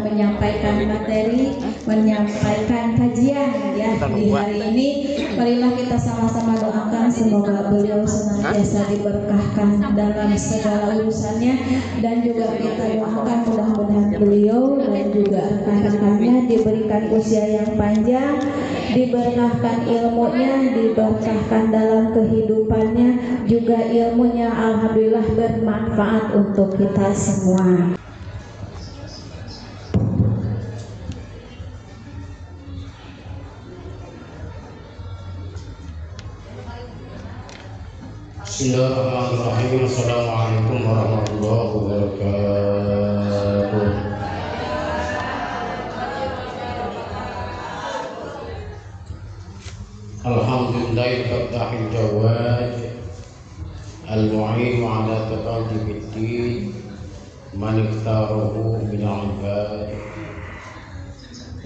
menyampaikan materi, menyampaikan kajian ya di hari ini. Marilah kita sama-sama doakan semoga beliau senantiasa diberkahkan dalam segala urusannya, dan juga kita doakan mudah-mudahan beliau dan juga rekan-rekannya diberikan usia yang panjang, diberkahkan ilmunya, diberkahkan dalam kehidupannya, juga ilmunya alhamdulillah bermanfaat untuk kita semua. Bismillahirrahmanirrahim. Assalamualaikum warahmatullahi wabarakatuh. Alhamdulillahi fathahil jawad al-mu'in ala taqaddibiddin man iftarahu min ibad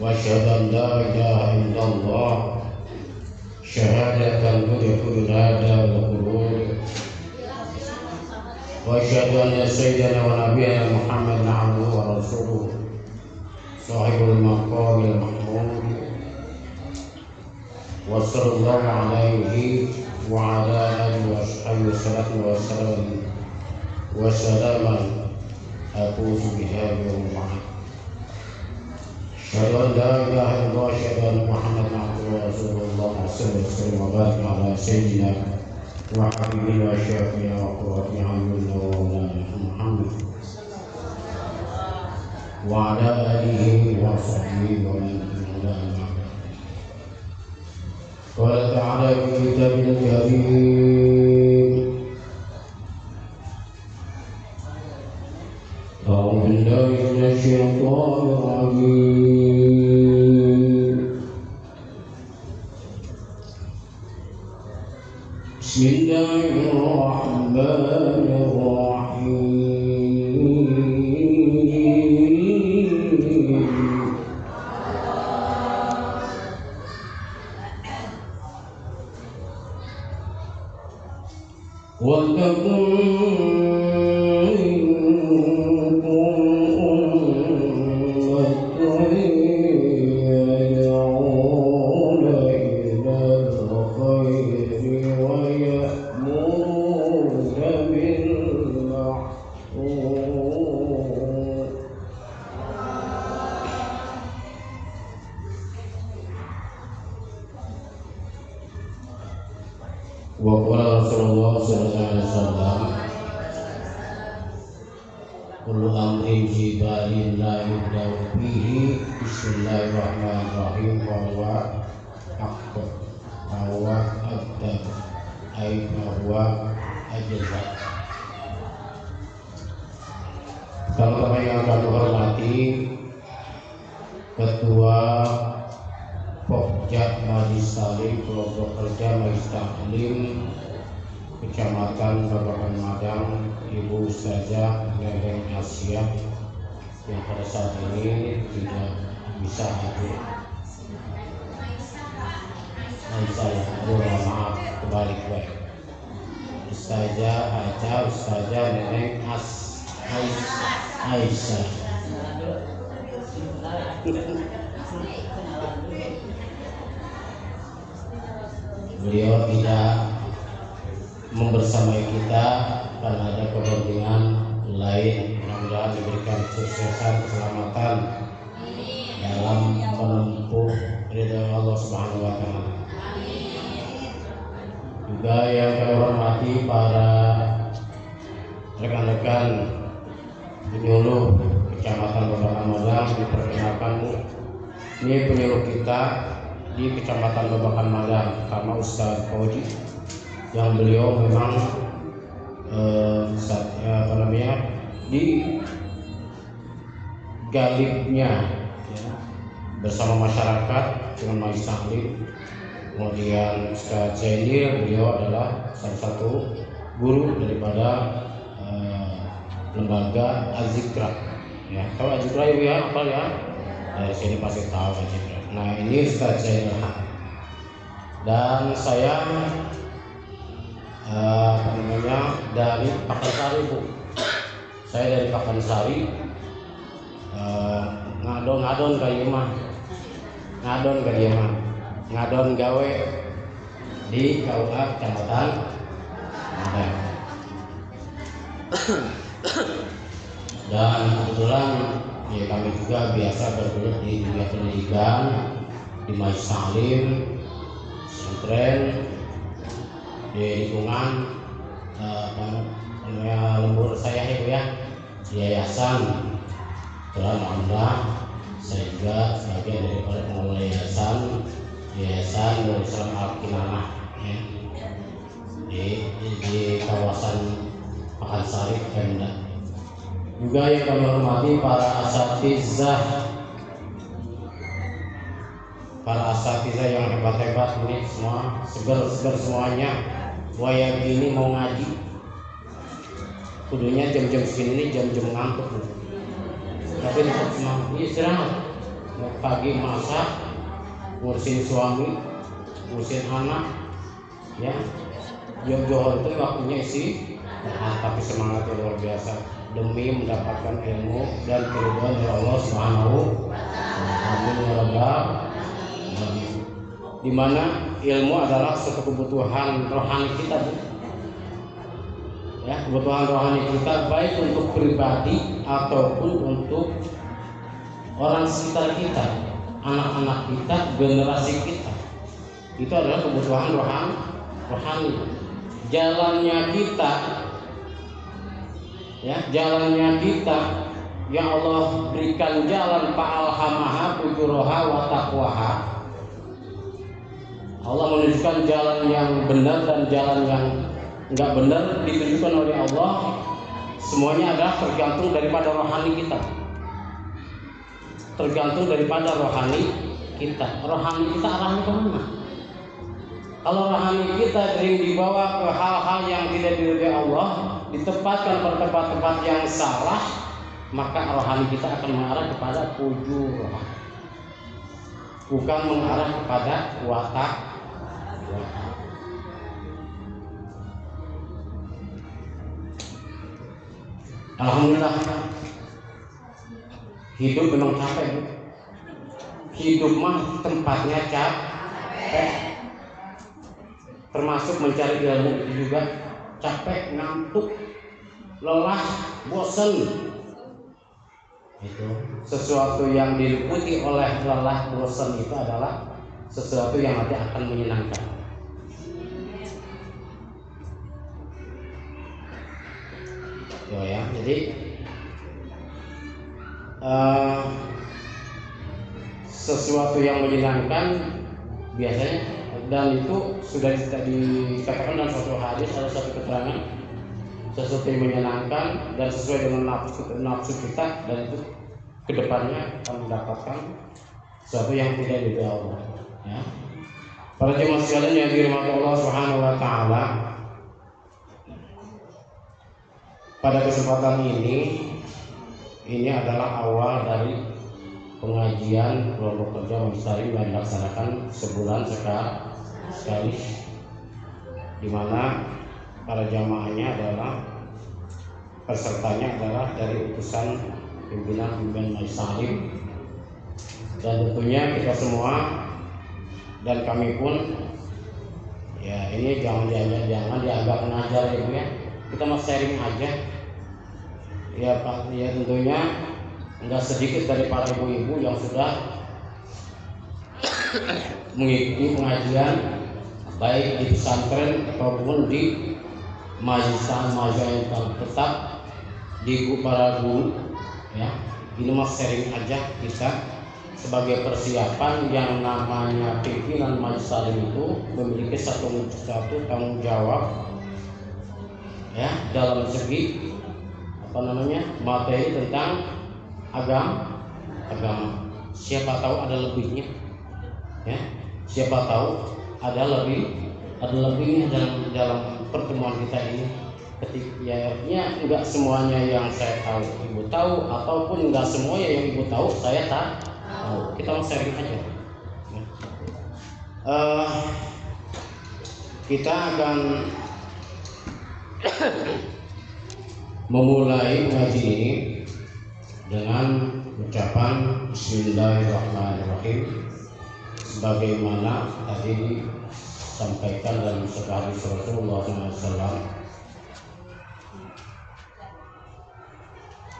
wa asyhadu an la ilaha illallah syahadatan tudkhilul hada wal qulub wa asyhadu anna sayyidana wa nabiyyana Muhammadan abduhu wa rasuluh sahibul maqamil mahmud wa sallallahu alaihi wa ala alihi wa sahbihi wa sallam aqulu bihadhihi al-ma'ad asyhadu an la ilaha illallah asyhadu anna Muhammadan abduhu wa rasuluh sallallahu wa barik ala sayyidina wa habibina wa syafiina wa qurrati a'yunina wa maulana Muhammad wa ala alihi wa sahbihi wa man tabi'ahum. Qala ta'ala fi kitabil karim a'udzu billahi minasy syaithanir rajim. Bismillahirrahmanirrahim. وَلْتَكُنْ مِنكُمْ أُمَّةٌ يَدْعُونَ إِلَى الْخَيْرِ وَيَأْمُرُونَ بِالْمَعْرُوفِ وقال Rasulullah sallallahu alaihi wasallam kullu amrin jibalin la yudau bihi bismillahirrahmanirrahim wa huwa haqqun wa abdad ay huwa ajza. Teman-teman yang kami hormati, Ketua Pokja Majelis Taklim Kelompok Kerja Majelis Taklim Kecamatan Babakan Madang, Ibu Ustazah Neneng Asia yang pada saat ini tidak bisa hadir. Saya mohon maaf kebalik baik. Ustazah Aca, Ustazah Neneng Aisyah. Beliau tidak membersamai kita karena ada kepentingan lain. Mudah-mudahan diberikan kesuksesan, keselamatan dalam menempuh ridha Allah Subhanahu wa taala. Juga yang kami hormati para rekan-rekan penyuluh Kecamatan Babakan Madang, diperkenalkan ini penyuluh kita di Kecamatan Babakan Madang karena Ustaz Fauji yang beliau memang di galibnya ya, bersama masyarakat dengan Majelis Taklim. Kemudian Ustaz Zainil, beliau adalah salah satu guru daripada lembaga Al-Zikra. Ya, tahu Al-Zikra ya, apa ya? Dari sini pasti tahu Al-Zikra. Nah, ini Ustaz Zainil dan saya dari Pakansari, Bu. Saya dari Pakansari, ngadon ka ieu mah. Ngadon ka ieu mah. Ngadon gawe di KUA Kecamatan Madang. Dan kebetulan ya kami juga biasa bergelut di dunia pendidikan di Majelis Taklim, pesantren, di lingkungan lembur saya itu ya, di yayasan. Kebetulan alhamdulillah saya juga sebagai daripada pengelola yayasan Nurul Islam Al-Kinanah ya, di kawasan Pakansari Pemda. Juga yang kami hormati para asatizah yang hebat-hebat ini semua, seger semuanya. Waya gini mau ngaji, kudunya jam-jam segini ini jam-jam ngantuk. Tapi ini istirahat. Pagi masak, ngurusin suami, ngurusin anak, ya. Johor itu waktunya isi, tapi semangatnya luar biasa demi mendapatkan ilmu dan keridhaan dari Allah Subhanahu wa Ta'ala. Di mana ilmu adalah suatu kebutuhan rohani kita, Bu. Ya, kebutuhan rohani kita baik untuk pribadi ataupun untuk orang sekitar kita, anak-anak kita, generasi kita. Itu adalah kebutuhan rohani. Jalannya kita, ya, jalannya kita yang Allah berikan jalan fa'alhamaha fujuraha wa taqwaha. Allah menunjukkan jalan yang benar dan jalan yang enggak benar ditunjukkan oleh Allah. Semuanya adalah tergantung daripada rohani kita. Tergantung daripada rohani kita. Rohani kita arahnya ke mana? Kalau rohani kita sering dibawa ke hal-hal yang tidak diridhai Allah, ditempatkan pada tempat-tempat yang salah, maka rohani kita akan mengarah kepada fujur, bukan mengarah kepada watak. Alhamdulillah, hidup memang capek, Bu. Hidup mah tempatnya capek, termasuk mencari ilmu itu juga capek, ngantuk, lelah, bosan. Itu sesuatu yang diliputi oleh lelah, bosan itu adalah sesuatu yang nanti akan menyenangkan. Ya, jadi sesuatu yang menyenangkan biasanya, dan itu sudah dikatakan dalam suatu hadis, ada satu keterangan, sesuatu yang menyenangkan dan sesuai dengan nafsu kita, dan itu kedepannya akan mendapatkan sesuatu yang tidak diridhai Allah. Ya. Para jemaah sekalian yang dirahmati Allah Subhanahu wa Ta'ala, pada kesempatan ini adalah awal dari pengajian kelompok kerja Majelis Taklim yang dilaksanakan sebulan sekali, di mana para jamaahnya adalah pesertanya adalah dari utusan pimpinan Majelis Taklim, dan tentunya kita semua dan kami pun ya ini jangan dianggap mengajar ya Bu ya, kita mau sharing aja ya Pak. Ya tentunya enggak sedikit dari para ibu-ibu yang sudah mengikuti pengajian baik di pesantren ataupun di majelis yang tetap di para guru ya. Ini mas sharing aja kita sebagai persiapan yang namanya pimpinan Majelis Taklim itu memiliki satu tanggung jawab ya dalam segi materi tentang agama. Siapa tahu ada lebihnya ya, siapa tahu ada lebihnya dalam pertemuan kita ini. Ya enggak semuanya yang saya tahu ibu tahu, ataupun enggak semuanya yang ibu tahu saya tahu. Kita mau sharing aja. Kita akan memulai ngaji ini dengan ucapan Bismillahirrahmanirrahim sebagaimana tadi disampaikan dalam sebuah hadis Rasulullah SAW.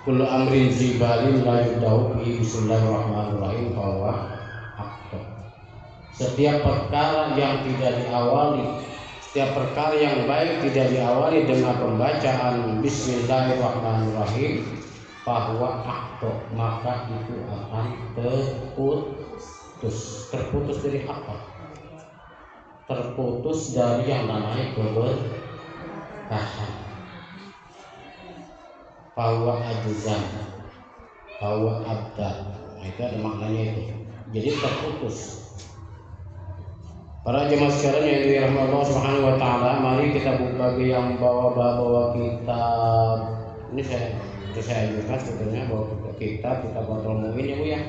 Kullu amrin zibalin la yubda'u bi Bismillahirrahmanirrahim bahwa akbar. Setiap perkara yang tidak diawali, setiap perkara yang baik tidak diawali dengan pembacaan Bismillahirrahmanirrahim bahwa akbar, maka itu akan terputus. Terputus dari apa? Terputus dari yang namanya keberkahan. Bahwa ajzan, bahwa abdan, nah, itu ada maknanya itu. Jadi terputus. Para jemaah sekalian yang dirahmati Allah Subhanahu wa taala, mari kita buka bagi yang bawa kitab. Ini saya anjurkan sebetulnya bawa kitab Batul Mu'in ya Bu ya.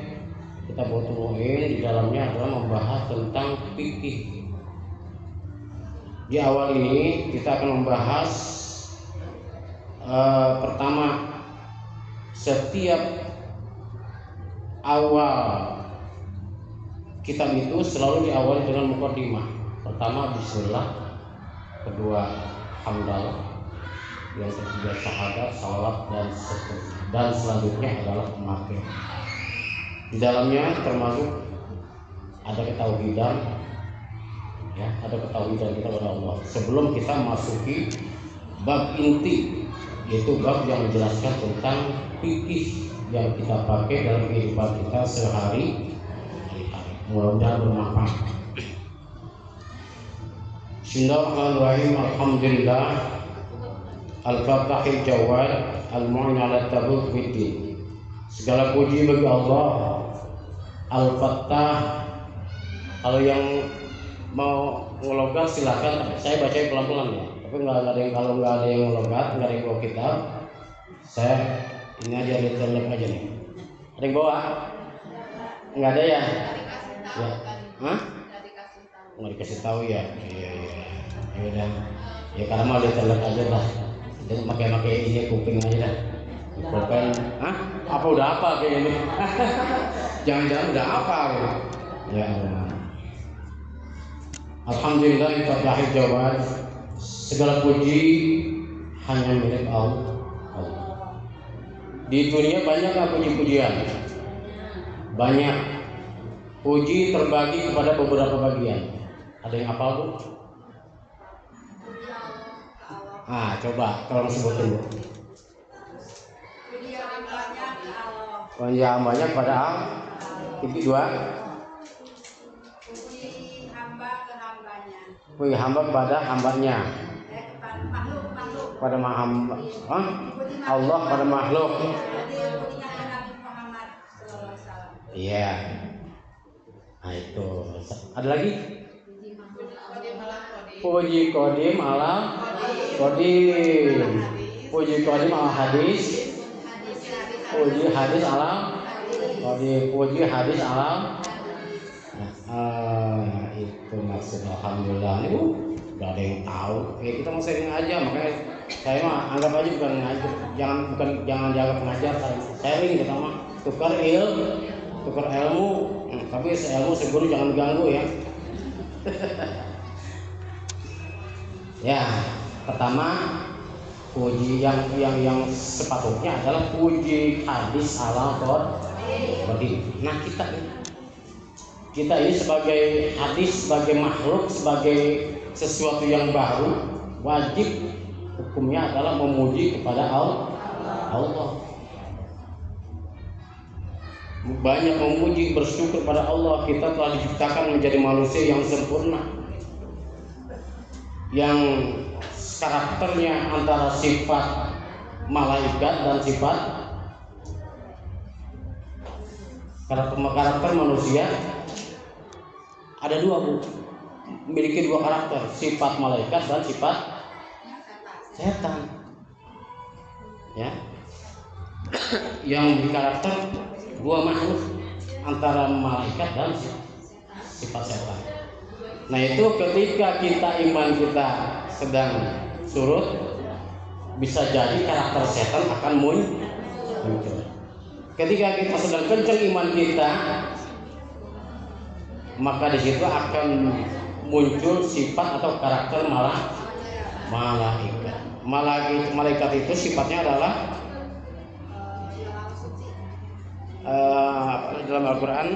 Kita Batul Mu'in di dalamnya adalah membahas tentang fikih. Di awal ini kita akan membahas pertama, setiap awal kitab itu selalu diawali dengan mukadimah. Pertama bismillah, kedua hamdalah, yang ketiga syahadat, salawat dan selanjutnya adalah makin. Di dalamnya termasuk ada ketauhidan, ya, ada ketauhidan kita kepada Allah. Sebelum kita masuki bab inti, yaitu bab yang menjelaskan tentang fikih yang kita pakai dalam kehidupan kita sehari-hari. Mudah-mudahan bermanfaat. Bismillahirrahmanirrahim. Alhamdulillah. Al-Fatahil Jawad Al-Mu'in ala Tabuk Fiddin. Segala puji bagi Allah Al-Fattah. Kalau yang mau ngelogat silakan, saya baca pelan-pelan ya. Tapi kalau nggak ada yang ngelogat, nggak ada yang bawa kitab, saya ini aja lihat aja nih. Ada yang bawa? Nggak ada ya? Ya, hah? Nggak dikasih tahu ya? Iya. Ya udah. Ya karena mau lihat aja lah. Jadi pakai ini kuping aja dah. Pulpen, hah? Apa udah apa kayak ini? Jangan-jangan udah apa gitu. Ya Allah. Alhamdulillah Fatahil Jawad. Segala puji hanya milik Allah. Di dunia banyak puji-pujian. Banyak. Puji terbagi kepada beberapa bagian. Ada yang hafal Bu? Coba tolong sebutin Bu. Puji yang banyak pada Allah. Titik 2. Puji hamba ke hambanya. Puji hamba kepada hambanya. Makhluk. Pada hamba. Allah pada makhluk. Iya. Nah itu. Ada lagi? Puji kodim ala kodim. Puji kodim ala hadis. Puji hadis ala kodim. Puji hadis ala. Itu maksud alhamdulillah. Gak ada yang tahu. Ya kita mau sharing aja, makanya saya mah anggap aja bukan ngajar. Jangan jaga pengajar. Sharing kita mah tukar ilmu, tapi ilmu segera jangan ganggu ya. Ya, pertama puji yang sepatutnya adalah puji hadis ala kodim. Nah kita ini sebagai hadis, sebagai makhluk, sebagai sesuatu yang baru, wajib hukumnya adalah memuji kepada Allah. Banyak memuji, bersyukur pada Allah. Kita telah diciptakan menjadi manusia yang sempurna, yang karakternya antara sifat malaikat dan sifat karakter manusia ada dua Bu, memiliki dua karakter, sifat malaikat dan sifat setan ya. Yang berkarakter dua makhluk antara malaikat dan sifat setan. Nah itu ketika iman kita sedang surut, bisa jadi karakter setan akan muncul. Ketika kita sedang kencang iman kita, maka di situ akan muncul sifat atau karakter malaikat. Malaikat itu sifatnya adalah dalam Al-Quran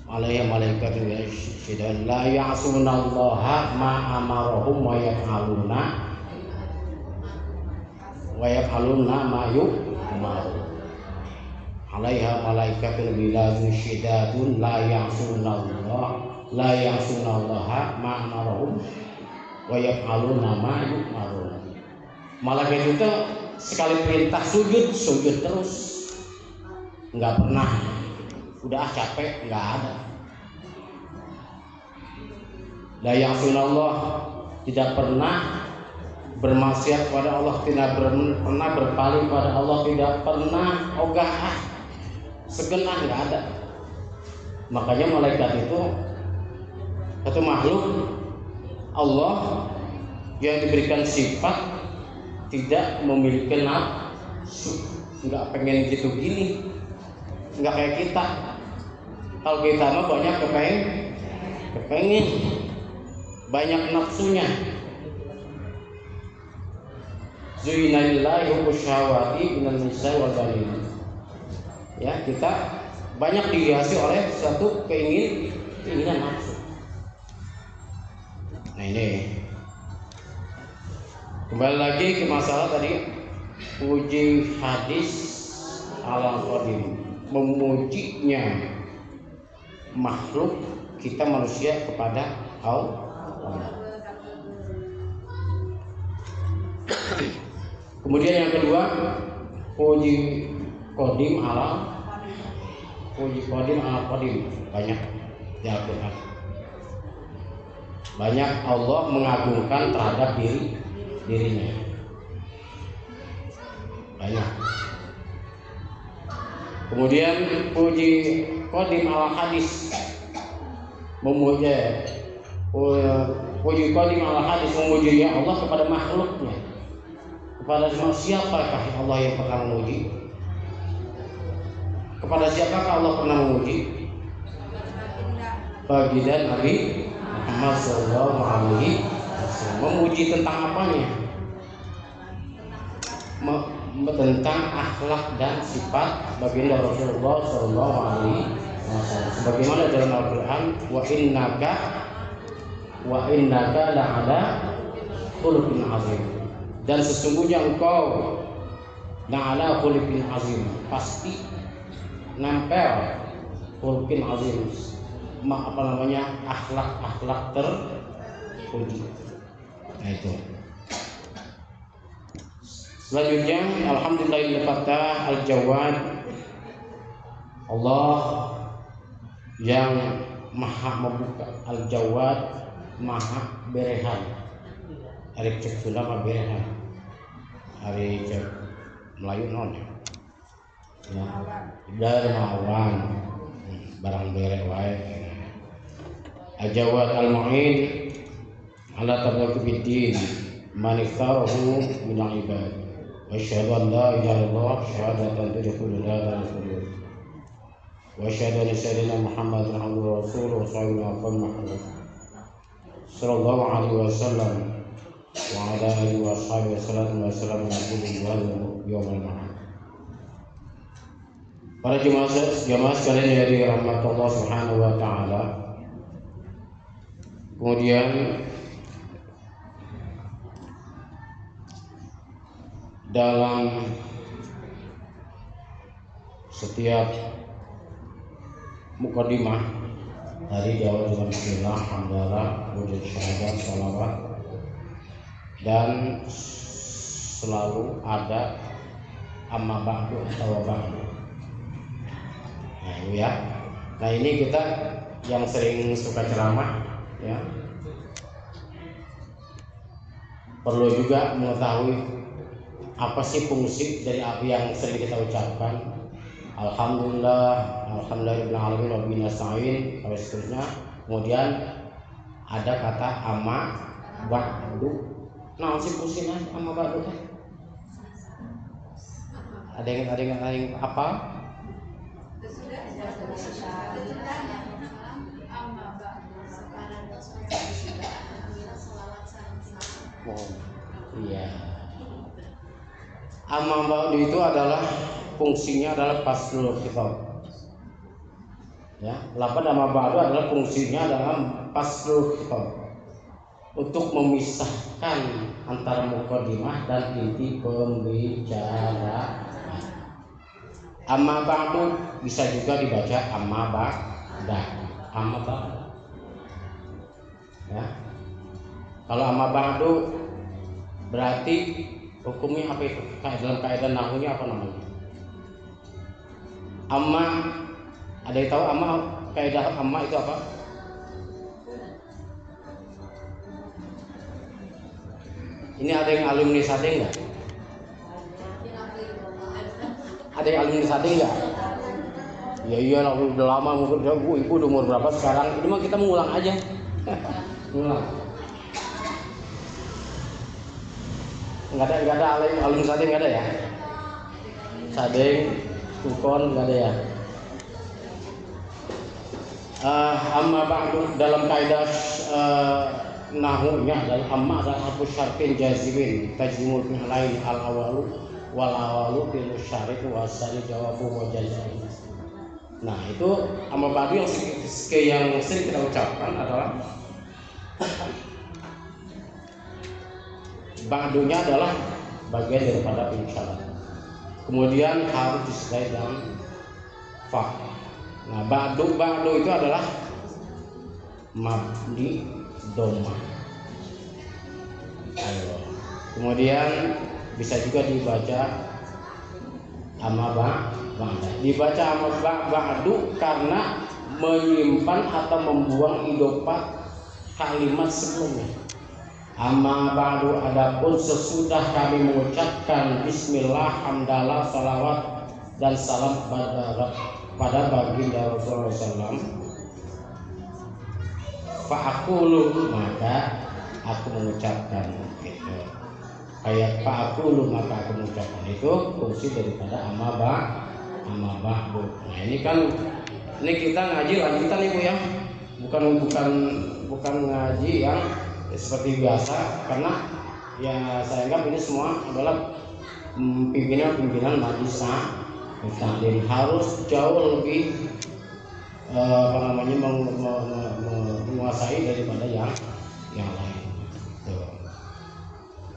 alaihi malaikatu yashhadun la ya'sunallaha ma amarahum wa yaf'aluna ma yu'maru. Alaiha malaikatu biladun syidadun la ya'sunallaha ma amarahum wa yaf'aluna ma yu'maru. Malaikat itu sekali perintah sujud terus, nggak pernah udah capek, nggak ada. La ya'sunallah, tidak pernah bermaksiat pada Allah, tidak pernah berpaling pada Allah, tidak pernah ogah segenah, nggak ada. Makanya malaikat itu satu makhluk Allah yang diberikan sifat tidak memiliki nafsu, nggak pengen gitu gini, nggak kayak kita. Kalau kita mah banyak kepengen banyak nafsunya. Zuyina lillahi hubusyawati minal nisa wal banin. Ya, kita banyak dihiasi oleh satu keinginan nafsu. Nah ini kembali lagi ke masalah tadi, puji hadis al-qadim, memujinya makhluk kita manusia kepada Allah. Kemudian yang kedua, puji qadim al-qadim banyak di Al-Quran. Banyak Allah mengagungkan terhadap dirinya. Banyak. Kemudian puji qadim al hadis, puji qadim al hadis memuji Allah kepada makhluknya. Kepada siapakah Allah yang pernah memuji? Kepada siapakah Allah pernah memuji? Baginda Nabi Muhammad sallallahu alaihi wasallam. Memuji tentang apanya? Tentang akhlak dan sifat baginda Rasulullah sallallahu alaihi wasallam. Sebagaimana dalam Al-Qur'an, wa innaka la'ala khuluqin azim. Dan sesungguhnya engkau la'ala khuluqin azim, pasti nempel khuluqin azim, akhlak terpuji. Nah itu. Selanjutnya, alhamdulillahil fatah al-jawad, Allah yang maha membuka, al-jawad maha berehan. Hari cek sulam berehan, hari cek Melayu non ya, dermawan, barang bereh wae. Al-jawad al-mu'in ala tabaqi man iftarahu min al-ibad. Asyhadu an la ilaha illallah syahadatan tadkhulu la tadkhulu. Wa asyhadu anna sayyidina Muhammadan abduhu wa rasuluhu sallallahu alaihi wasallam wa ala alihi wa ashabihi wa sallam yaumil ma'ad. Para jemaah sekalian yang dirahmati Allah Subhanahu wa taala. Kemudian dalam setiap mukadimah dari jawab dengan bismillah, hamdalah, wujud syahadat, salawat, dan selalu ada amma ba'du atau ba'du. Nah itu ya. Nah ini kita yang sering suka ceramah ya, perlu juga mengetahui apa sih fungsi dari apa yang sering kita ucapkan. Alhamdulillah, alhamdulillahirabbil alamin wa bihi nasta'in, sampai seterusnya. Kemudian ada kata amma ba'du. Nah, si pusing amma ba'du teh. Ada yang apa? Oh, iya. Amma ba'du itu adalah fungsinya adalah faslul khitab. Ya, lafaz amma ba'du adalah fungsinya dalam faslul khitab. Untuk memisahkan antara mukadimah dan inti pembicaraan. Amma ba'du bisa juga dibaca amma ba'da. Amma ba'da. Ya. Kalau amma ba'du berarti hukumnya apa itu? Dalam kaidah nahwunya apa namanya? Amma, ada yang tahu amma, kaidah amma itu apa? Ini ada yang alumni Sade enggak? Ada yang alumni Sade enggak? Ya iyalah, udah lama, mungkin ibu udah umur berapa sekarang? Ini mah kita mengulang aja. Ngulang. Enggak ada alumni Sade enggak ada ya? Sade, Tukon enggak ada ya? Amma ba'du dalam kaidah nahunya adalah amma adalah harfu syartin jazimin tajzimul fi'lain al awalu wal awalu fil syarik wa sari jawabu wa jazai. Nah, itu amma ba'du yang sering kita ucapkan adalah ba'dunya adalah bagian daripada fi'il. Kemudian harus disertai dengan fa. Nah, ba'du itu adalah mabni doma. Kemudian bisa juga dibaca amma ba'da. Dibaca amma ba'du karena menyimpan atau membuang idofah kalimat sebelumnya. Amma ba'du adapun sesudah kami mengucapkan bismillah, hamdalah, salawat dan salam pada baginda Rasulullah SAW, fa'akulu maka aku mengucapkan gitu. Kayak fa'akulu maka aku mengucapkan itu fungsi daripada amma ba'du. Nah, ini kita ngaji lanjutan ibu ya, bukan ngaji yang seperti biasa, karena ya saya anggap ini semua adalah pimpinan majelis taklim harus jauh lebih menguasai daripada yang lain.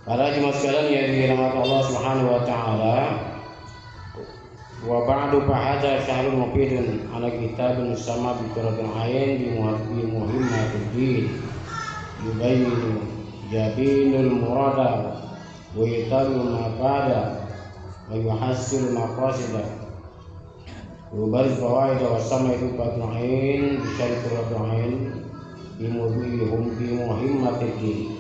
Para jemaah sekalian yang dirahmati Allah Subhanahu wa taala, wa ba'du fa hadza syahrun mufidun ala kitabin sama bi qiratil ain bi muhimmatud din yubayyin jabinul murada wa yatamu mafada wa yuhassil maqasida wa bariz fawaid wa sama itu qiratil bi syarqiratil ain bi muhimmatid din.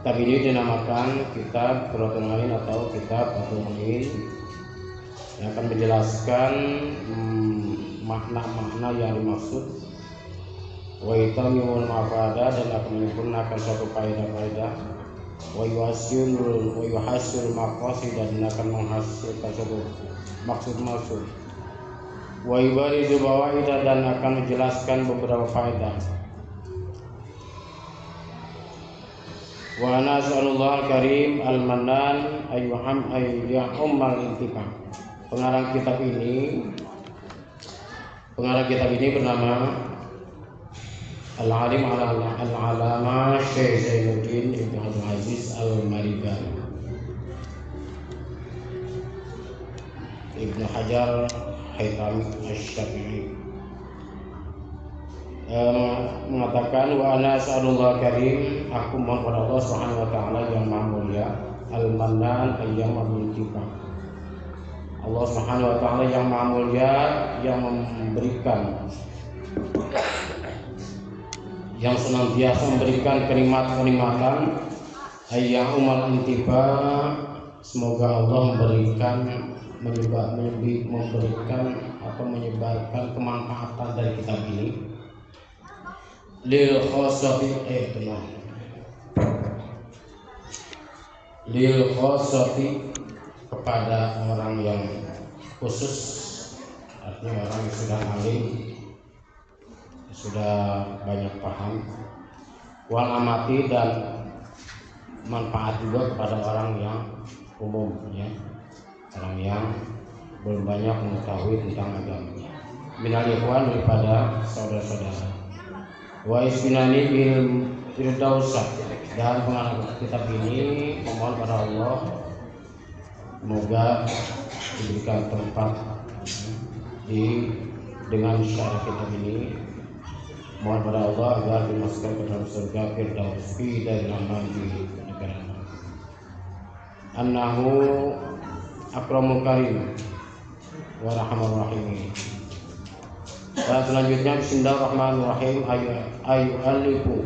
Kitab ini dinamakan kitab Qiratul Ain atau kitab Qiratul Ain, yang akan menjelaskan makna-makna yang dimaksud, wa itamul mafada dan akan menyempurnakan suatu kaidah-kaidah, wa yuhasil maqasid dan akan menghasilkan suatu maksud-maksud, wa yubarizu bawaidah dan akan menjelaskan beberapa faedah. Wa nas'alullah al-karim al-mannan ayyuhummal intiqa. Pengarang kitab ini bernama Al-Alim Al-Alama Syekh Zainuddin Ibn Abdul Aziz Al-Maribani, Ibnu Hajar Haythami Asy-Syafi'i mengatakan, wa ana sa'alullah karim, aku mohon kepada Allah Subhanahu wa taala yang maha mulia, al-mannan yang memberikan. Allah Subhanahu wa taala yang maha mulia yang memberikan, yang senantiasa memberikan kenikmatan, ayyumal intiba, semoga Allah memberikan atau menyebarkan kemanfaatan dari kitab ini. lil khosati tenang lil khosati kepada orang yang khusus, artinya orang yang sudah alim, sudah banyak paham, wal amati dan manfaat juga kepada orang yang umum, ya, orang yang belum banyak mengetahui tentang agama. Minal ikhwan, daripada saudara-saudara. Wa isminani bil firdausa, dan pengarang kitab ini memohon pada Allah semoga diberikan tempat dengan syarat kitab ini. Mohon pada Allah agar dimasukkan ke dalam surga firdaus fi dari nama di negara. Annahu akramul karim wa rahmanur rahim. Dan selanjutnya bismillahirrahmanirrahim ayu alifu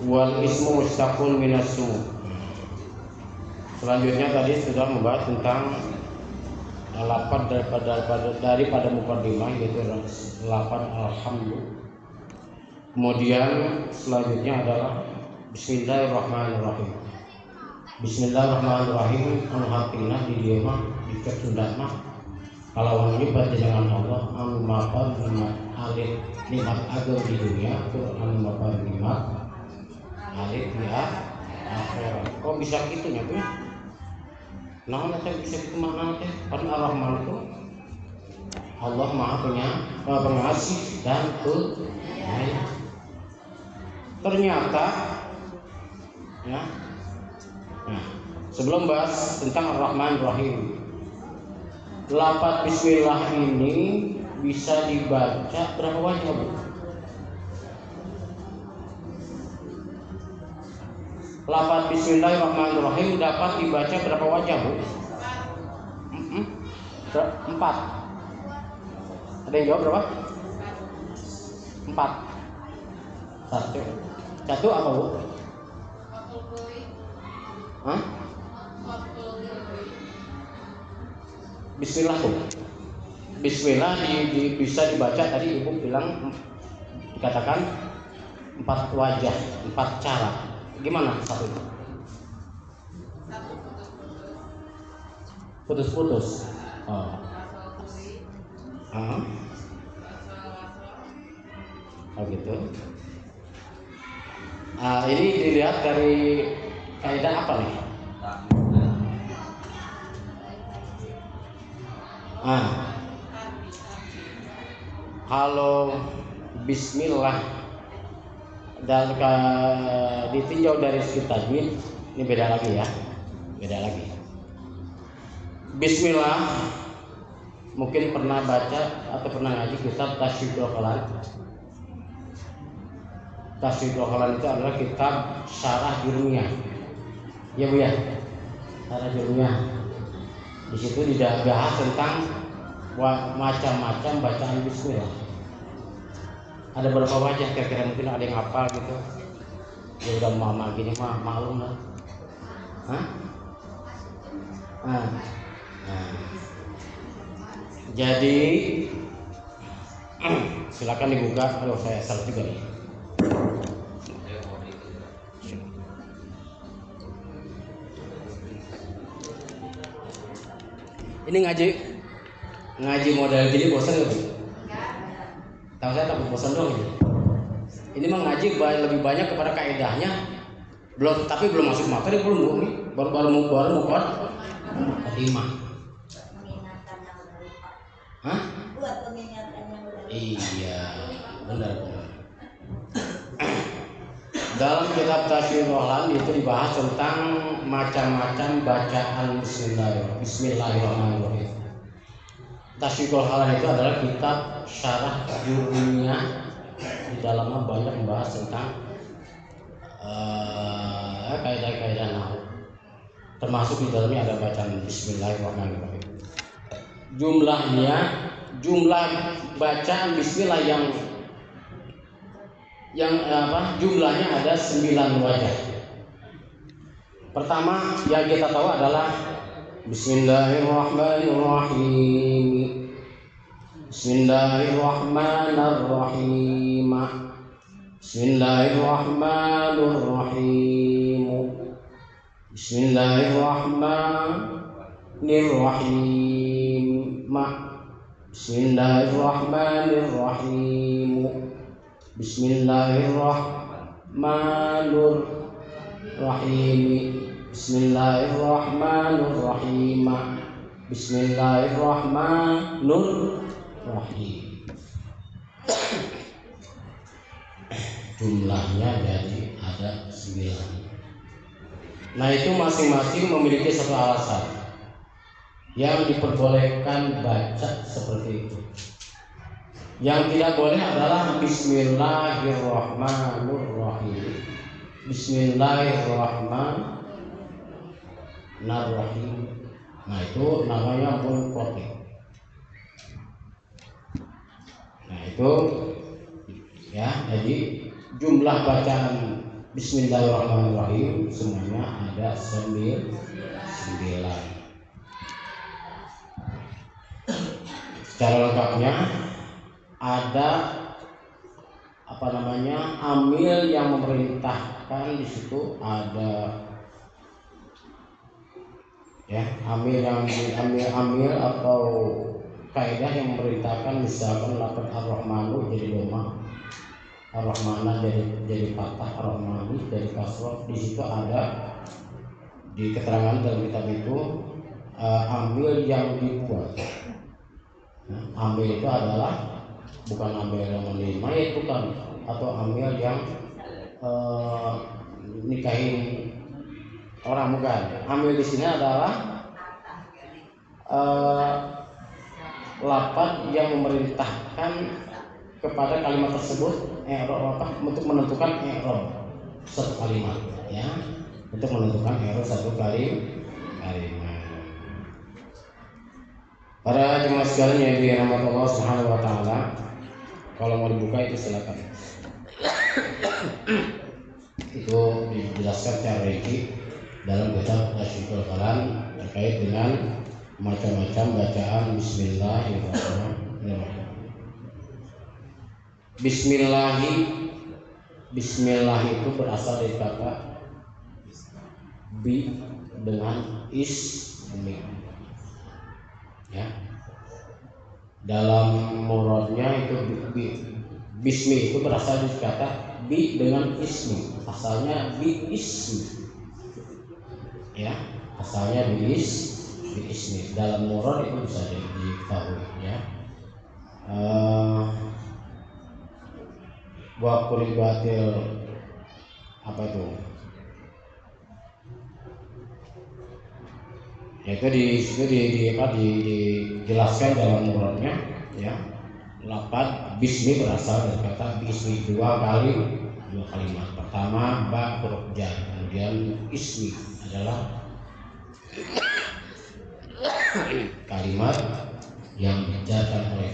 wal ismu mustaqul minas su. Selanjutnya tadi sudah membahas tentang lafaz daripada mukaddimah, yaitu lafaz alhamdulillah. Kemudian selanjutnya adalah bismillahirrahmanirrahim. Bismillahirrahmanirrahim. Anu hakina di dieu mah dicek Sunda mah kalau ini dengan Allah anu mapan nikmat alif nikmat agama di dunia, anu mapan nikmat alif di akhirat. Kok bisa gitu nya tuh? Nah, nanti bisa gitu makna teh. Karena Ar-Rahman itu Allah Maha Pengasih dan Penyayang. Ternyata, ya. Nah, sebelum bahas tentang Ar-Rahman Ar-Rahim, lafaz Bismillah ini bisa dibaca berapa wajah, Bu? Lafaz Bismillahirrahmanirrahim dapat dibaca berapa wajah, Bu? 4. Ada yang jawab berapa? 4. Satu apa, Bu? Hah? Bismillah, Bu. Bismillah bisa dibaca, tadi Ibu bilang dikatakan 4 wajah, 4 cara. Gimana satu itu? Putus-putus. Oh. Oh gitu. Ini dilihat dari kaidah apa nih? Kalau Bismillah dan ditinjau dari segi tajwid, ini beda lagi ya, beda lagi. Bismillah mungkin pernah baca atau pernah ngaji kitab Tasydidul Khalal. Tasydidul Khalal itu adalah kitab syarah jurumiyah, ya Bu ya, syarah jurumiyah. Di situ dibahas tentang macam-macam bacaan Bismillah. Ada beberapa wajah, kira-kira mungkin ada yang hafal gitu. Ya udah mama gini mah maklum lah. Jadi silakan dibuka. Aduh, saya salah juga nih. Ini ngaji model gini bosan nggak, Bu? Tahu saya takut bosan dong ini. Ini mah ngaji lebih banyak kepada kaidahnya. Tapi belum masuk materi, belum, Bu, nih. Baru mukot. Lima. Hah? Buat pengingatan yang udah. Iya, benar. Dalam kitab Tasydidul Khalal itu dibahas tentang macam-macam bacaan Bismillahirrahmanirrahim. Tasydidul Khalal itu adalah kitab syarah jurumiyah. Di dalamnya banyak membahas tentang kaidah-kaidah nahwu. Termasuk di dalamnya ada bacaan Bismillahirrahmanirrahim. Jumlah bacaan Bismillah jumlahnya ada 9 wajah. Pertama yang kita tahu adalah Bismillahirrahmanirrahim. Bismillahirrahmanirrahim. Bismillahirrahmanirrahim. Bismillahirrahmanirrahim. Bismillahirrahmanirrahim. Bismillahirrahmanirrahim. Bismillahirrahmanirrahim. Bismillahirrahmanirrahim. Jumlahnya jadi ada 9. Nah, itu masing-masing memiliki satu alasan yang diperbolehkan baca seperti itu. Yang tidak boleh adalah Bismillahirrahmanirrahim. Bismillahirrahmanirrahim. Nah, itu namanya munqati'. Nah, itu ya, jadi jumlah bacaan Bismillahirrahmanirrahim semuanya ada 9. Secara lengkapnya ada amil yang memerintahkan di situ, ada ya amil atau kaidah yang memerintahkan, misalkan lafaz ar-rahmanu jadi dhamma, ar-rahmana jadi fathah, ar-rahmani jadi kasrah. Di situ ada di keterangan dalam kitab itu amil yang dibuat. Nah, amil itu adalah bukan amil yang menerima, ya bukan, atau amil yang nikahin orang, bukan. Amil di sini adalah lafaz yang memerintahkan kepada kalimat tersebut untuk menentukan i'rab satu kalimat, ya, untuk menentukan i'rab satu kalimat. Para jemaah sekalian yang dirahmati Allah Subhanahu wa taala, kalau mau dibuka itu silakan. Itu dijelaskan secara rinci dalam kitab Tasyriful Kalam terkait dengan macam-macam bacaan Bismillahirrahmanirrahim. Bismillah itu berasal dari kata bi dengan ismi, ya. Dalam muradnya itu bismi itu berasal dari kata bi dengan ismi, asalnya bi ismi, ya, asalnya bi ismi. Dalam murad itu bisa diketahui, ya. Wa quribatil apa itu? Itu dijelaskan dalam muradnya, ya. Lafaz bismi berasal dari kata bismi dua kalimat. Pertama ba huruf jar, kemudian ismi adalah kalimat yang dijarkan oleh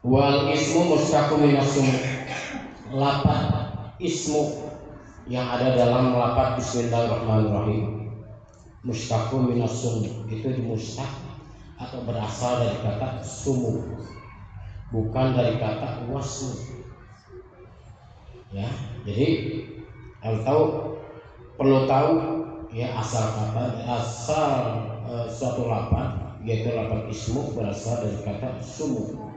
wal ismu mustaqim minas sum. Lafaz ismu yang ada dalam lafaz Bismillahirrahmanirrahim mustaqim minas sum itu dimustaq atau berasal dari kata sumu, bukan dari kata wasmu, ya. Jadi perlu tahu, ya, asal suatu lafaz, yaitu lafaz ismu berasal dari kata sumu.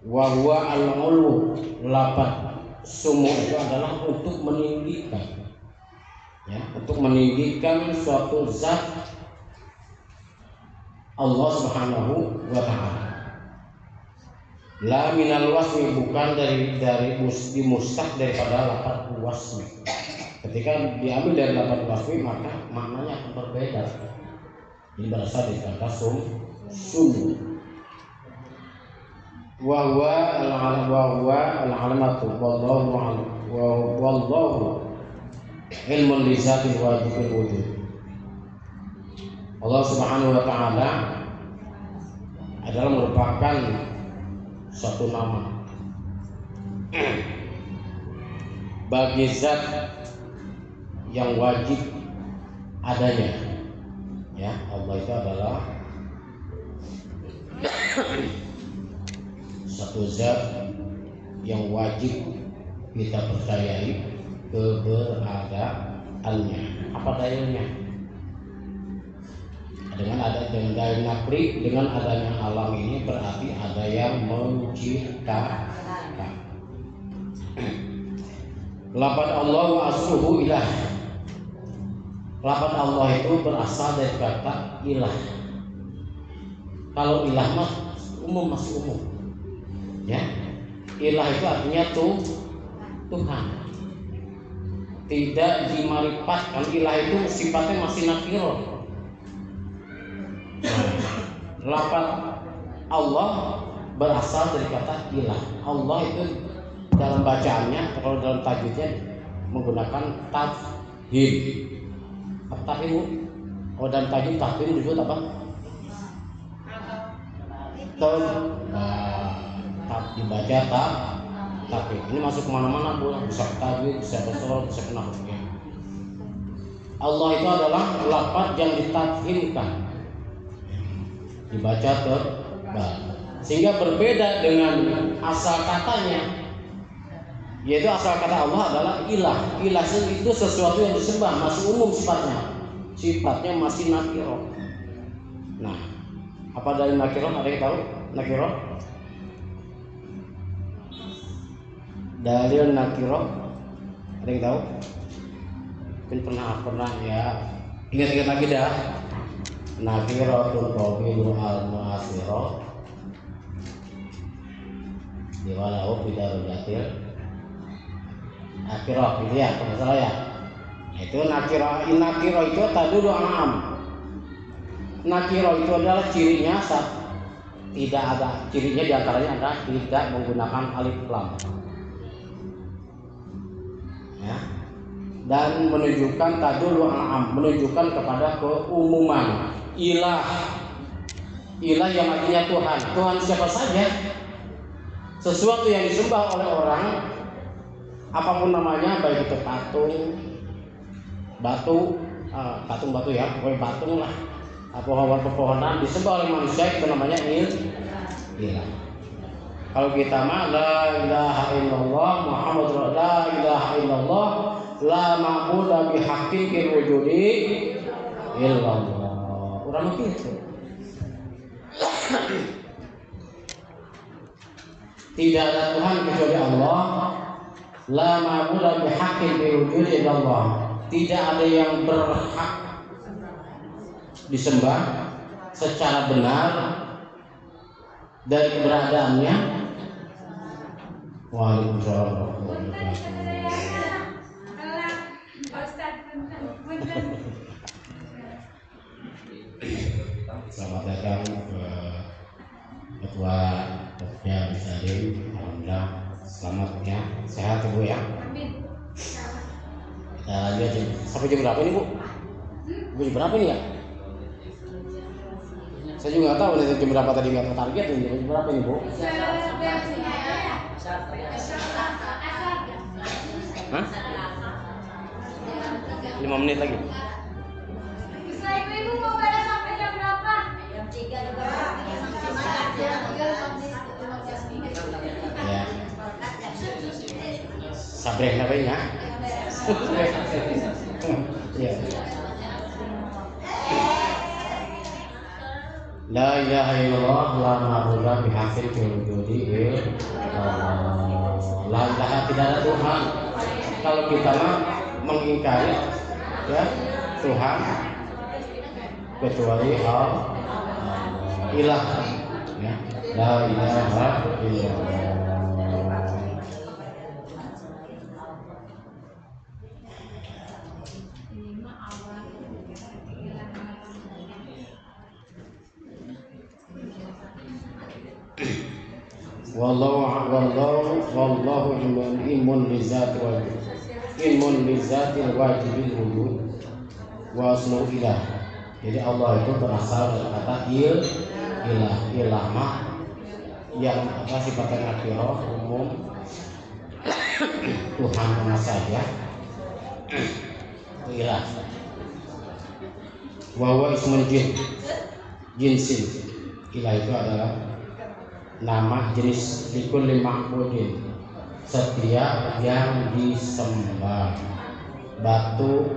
Wa huwa al-ulu, lafaz sumu itu adalah untuk meninggikan, ya, untuk meninggikan suatu zat Allah Subhanahu wa taala. La minal wasmi, bukan dari dimustaq daripada lafaz wasmi. Ketika diambil dari lafaz wasmi maka maknanya akan berbeda. Ini berasal dari kata sumu. Wa huwa al-alamatu wallahu ilmun li zatil wajibil wujud. Allah Subhanahu wa taala adalah merupakan suatu nama bagi zat yang wajib adanya. Ya, Allah itu adalah satu zat yang wajib kita percayai keberadaannya. Apa dalilnya? Dengan dalil nakli, dengan adanya alam ini berarti ada yang menciptakan. Lafaz Allah wa asluhu ilah. Lafaz Allah itu berasal dari kata ilah. Kalau ilah mah umum, masih umum. Ya. Ilah itu artinya Tuhan. Tidak dimarifatkan. Ilah itu sifatnya masih nakiro. Lafaz Allah berasal dari kata ilah. Allah itu dalam bacaannya, kalau dalam tajwidnya menggunakan tafhim. Apa tafhim? Oh, dalam tajwid tafhim disebut apa? Dibaca tafhim. Ini masuk kemana-mana, Bu. Bisa tajwid, bisa besar, bisa kenal. Allah itu adalah lafaz yang ditafhimkan, dibaca tebal, sehingga berbeda dengan asal katanya, yaitu asal kata Allah adalah ilah. Ilah itu sesuatu yang disembah, masih umum sifatnya masih nakiro. Nah, apa dari nakiro? Ada yang tahu nakiro? Dalil nakiro, ada yang tahu? Mungkin pernah ya. Ingat-ingat lagi dah. Nakiratul qabilul al-mu'asirah diwalau bidarudatil akhirah, gitu ya, kalau salah ya. Itu nakira itu tadudu am. Nakira itu adalah cirinya tidak ada, cirinya diantaranya adalah tidak menggunakan alif lam, ya. Dan menunjukkan tadudu am, menunjukkan kepada keumuman. Ilah yang artinya Tuhan. Tuhan siapa saja, sesuatu yang disembah oleh orang, apapun namanya, baik itu patung batu ya, pokoknya patung lah, pohon-pohonan disembah oleh manusia, itu namanya ilah. Kalau kita mah la ilaha illallah Muhammadur la ilaha illallah la ma'budu bihaqqin fil wujudi illallah. Orang begitu. Tidak ada Tuhan kecuali Allah. La ma'budu bihaqqin fil wujudi illallah. Tidak ada yang berhak disembah secara benar dari keberadaannya. Waalaikumsalam warahmatullahi wabarakatuh. Selamat datang ke Ketua Pokja Bisalim. Alhamdulillah selamat ya, sehat Bu ya. Kita lanjut sampai jam berapa ini Bu? Jam berapa ini ya? Saya juga nggak tahu nih jam berapa tadi, nggak target ini. Jam berapa ini Bu? Hah? 5 menit lagi. Ibu mau pada sampai jam berapa? Jam 3 juga. Ya. Sabrek namanya. Ya. La ilaha illallah la ma'budu bihaqqin fil wujudi illallah. La ilaha, tidak ada Tuhan. Kalau kita mah mengingkari ya Tuhan kecuali ilah ya. La ilaha illallah. Wallahu ilmun lizatil wajibil wujud wa aslu ilah. Jadi Allah itu berasal dari kata ilah mah yang sifatnya nakirah, umum, Tuhan mana saja, itu ilah. Wawa ismul jinsin. Ilah itu adalah nama jenis likulli ma'budin, setiap yang disembah. Batu,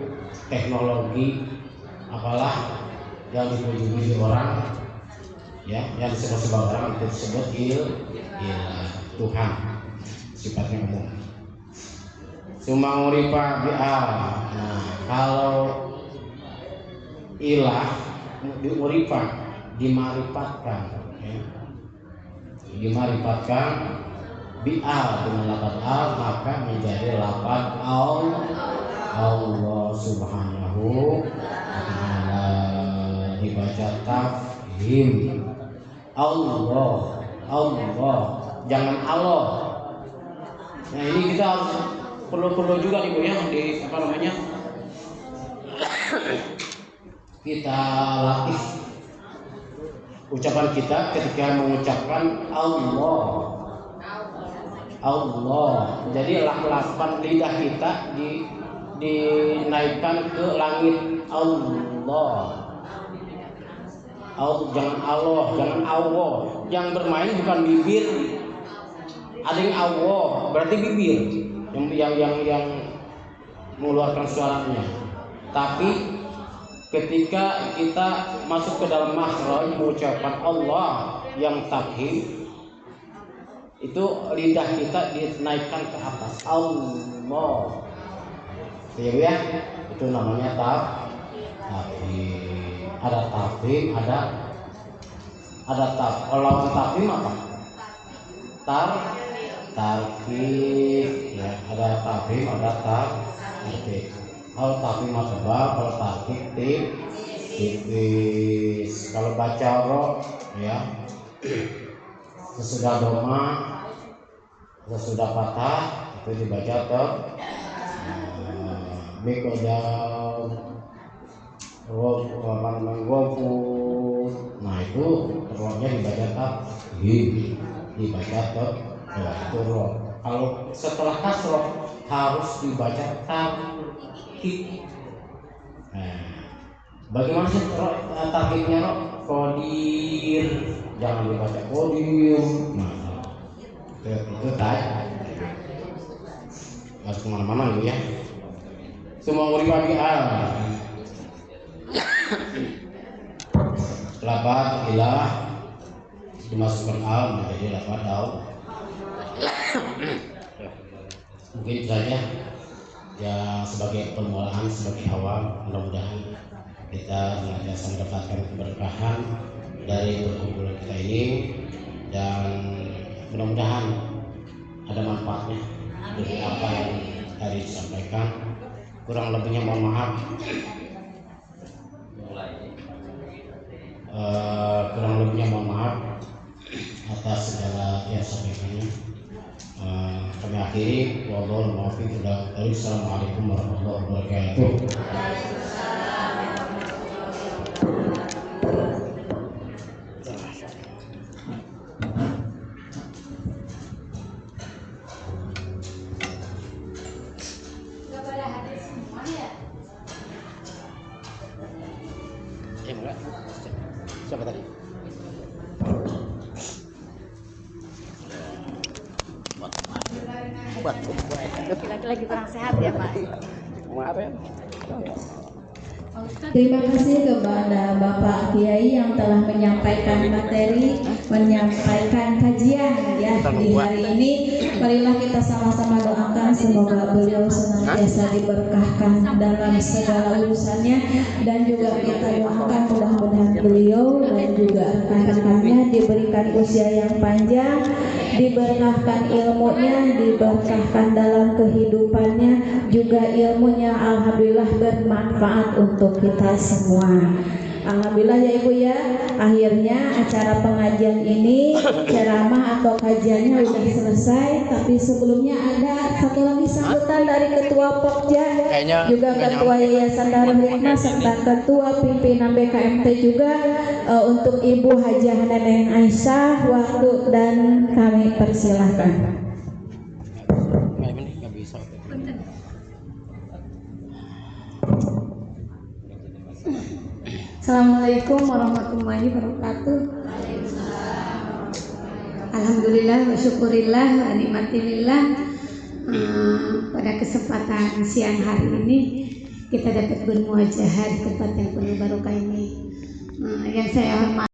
teknologi, apalah yang dipuji-puji orang, ya, yang disebut-sebut orang itu disebut ilah, Tuhan, sifatnya umum. Cuma uripa bi'al. Nah, kalau ilah diuripa, dimarifatkan, ya. Dimarifatkan bi'al dengan lafaz al, maka menjadi lafaz Allah subhanahu wa ta'ala, dibaca tafhim. Allah, jangan Allah. Nah, ini kita harus perlu juga nih Bu ya, di apa namanya, kita latih ucapan kita ketika mengucapkan Allah. Jadi lafaz lidah kita dinaikkan ke langit. Allah. Jangan Allah, jangan Allah. Yang bermain bukan bibir. Ada yang Allah, berarti bibir yang mengeluarkan suaranya. Tapi ketika kita masuk ke dalam makhraj mengucapkan Allah yang tafhim, itu lidah kita dinaikkan ke atas. Allah. Ya, itu namanya tafhim. Ada tafhim, ada lawan tafhim apa? Tarkib. Ya, ada tafhim, ada tarkib. Kalau tafhim tebal, kalau tarkib tipis. Kalau baca roh, ya, sesudah doma, sesudah patah, itu dibaca mikodam, wafud. Nah, itu rohnya dibaca tafhim, dibaca itu roh. Kalau setelah kasroh harus dibaca tarkib. Nah, bagaimana sih tarkibnya roh? Qadir, jangan dibaca qadir. Nah, itu harus kemana-mana gitu ya. Semua uripa bi'al. Lafaz ilah dimasukkan al menjadi lafaz al. Mungkin saja ya sebagai permulaan, sebagai awal. Mudah-mudahan kita senantiasa mendapatkan keberkahan dari perkumpulan kita ini, dan mudah-mudahan ada manfaatnya dari apa yang tadi disampaikan. Kurang lebihnya mohon maaf. Kurang lebihnya mohon maaf atas segala yang sampaikannya. Kami akhiri. Wallahul muwaffiq. Assalamualaikum warahmatullahi wabarakatuh. Siapa tadi? Laki-laki kurang sehat ya Pak. Kemarin. Terima kasih kepada Bapak Kiai yang telah menyampaikan materi, menyampaikan kajian ya di hari ini. Marilah kita sama-sama doakan semoga beliau senantiasa diberkahkan dalam segala urusannya, dan juga kita doakan mudah-mudahan beliau dan juga rekan-rekannya diberikan usia yang panjang, diberkahkan ilmunya, diberkahkan dalam kehidupannya, juga ilmunya alhamdulillah bermanfaat untuk kita semua. Alhamdulillah ya Ibu ya, akhirnya acara pengajian ini, ceramah atau kajiannya sudah selesai. Tapi sebelumnya ada satu lagi sambutan dari Ketua Pokja, juga Ketua Yayasan Darul Hikmah, serta Ketua Pimpinan BKMT juga untuk Ibu Hajah Neneng Aisyah. Waktu dan kami persilahkan. Assalamualaikum warahmatullahi wabarakatuh. Alhamdulillah wa syukurillah wa nikmatilillah. Pada kesempatan siang hari ini kita dapat bermuajahah di tempat yang penuh barokah ini. Yang saya hormati